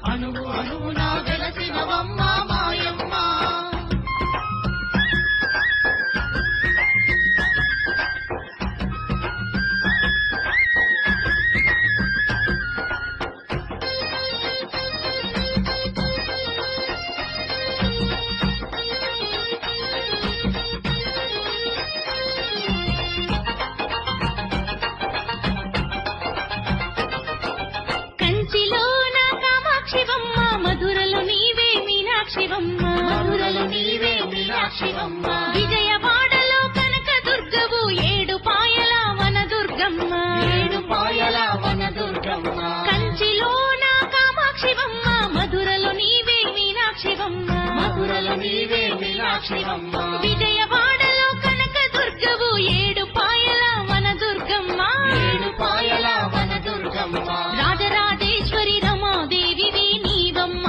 అణువు అణువున వెలసినవమ్మ మాయమ్మ. శివమ్మ విజయవాడలో కనక దుర్గవు ఏడుపాయల వన దుర్గమ్మ ఏడుపాయల వన దుర్గమ్మ కంచిలోన కామాక్షివమ్మ మధురలో నీవే మీనాక్షివమ్మ మధురలో నీవే మీనాక్షివమ్మ విజయవాడలో కనక దుర్గవు ఏడుపాయల వన దుర్గమ్మ ఏడుపాయల వన దుర్గమ్మ రాజరాజేశ్వరి రమాదేవివి నీవమ్మ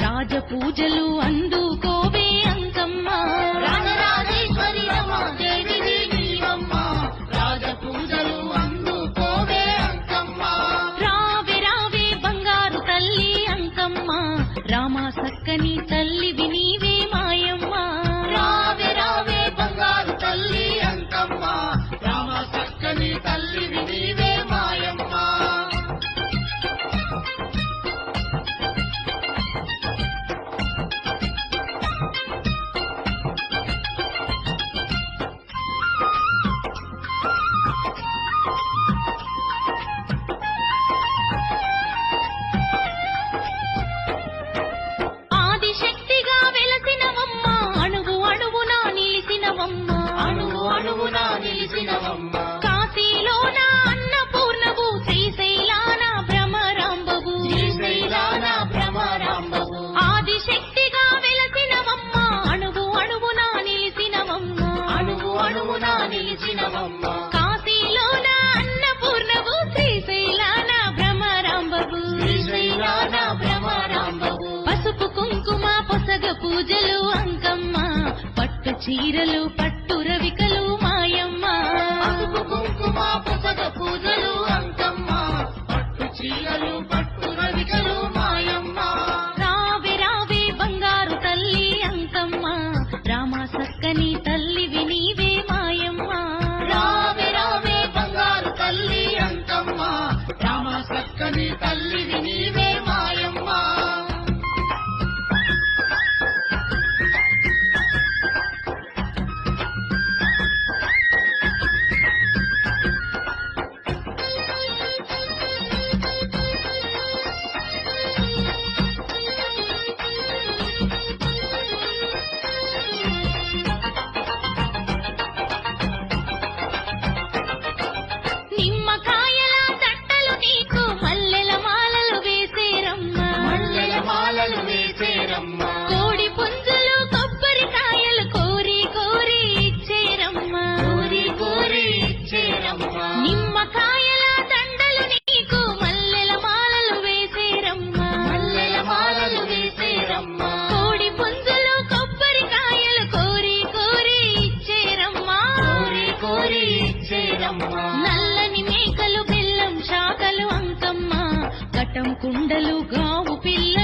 రాజ పూజలు అందుకోవే అంకమ్మ రాజరాజేశ్వరి రమాదేవివి నీవమ్మ రాజ పూజలు అందుకోవే అంకమ్మ రావే రావే బంగారు తల్లి అంకమ్మ రామ సక్కని తల్లివి నీవే మాయమ్మ రావే రావే బంగారు తల్లి అంకమ్మ రామ సక్కని తల్లివి నీవే మాయమ్మ. ఆదిశక్తిగా వెలసినవమ్మ అణువు అణువున నిలిసినవమ్మ అణువు అణువున నిలిసినవమ్మ కాశీలోన అన్నపూర్ణవు శ్రీశైలాన భ్రమరాంబవు శ్రీశైలాన భ్రమరాంబవు ఆదిశక్తిగా వెలసినవమ్మ అణువు అణువున నిలిసినవమ్మ అణువు అణువున నిలిసినవమ్మ కాశీలోన అన్నపూర్ణవు శ్రీశైలాన భ్రమరాంబవు శ్రీశైలాన భ్రమరాంబవు పసుపు కుంకుమ పొసగ పూజలు అంకమ్మ పట్టు చీరలు పట్టు రవికలు మాయమ్మ పసుపు కుంకుమ పొసగ పూజలు అంకమ్మ పట్టు చీరలు పట్టు రవికలు మాయమ్మ రావే రావే బంగారు తల్లి అంకమ్మ రామ సక్కని తల్లివి నీవే మాయమ్మ రావే రావే బంగారు తల్లి అంకమ్మ రామ సక్కని తల్లివి నీవే మాయమ్మ. నిమ్మకాయల తట్టలు నీకు మల్లెల మాలలు వేసేరమ్మ మల్లెల మాలలు వేసేరమ్మ కోడి పుంజులు కొబ్బరికాయలు కోరి కోరి ఇచ్చేరమ్మ కోరి కోరి ఇచ్చేరమ్మ నిమ్మకాయల దండలు నీకు మల్లెల మాలలు వేసేరమ్మ మల్లెల మాలలు వేసేరమ్మ కోడి పుంజులు కొబ్బరికాయలు కోరి కోరి ఇచ్చేరమ్మ కోరి కోరి ఇచ్చేరమ్మ నల్లని మేకలు బెల్లం శాఖలు అంకమ్మ కటం కుండలు గావు పిల్ల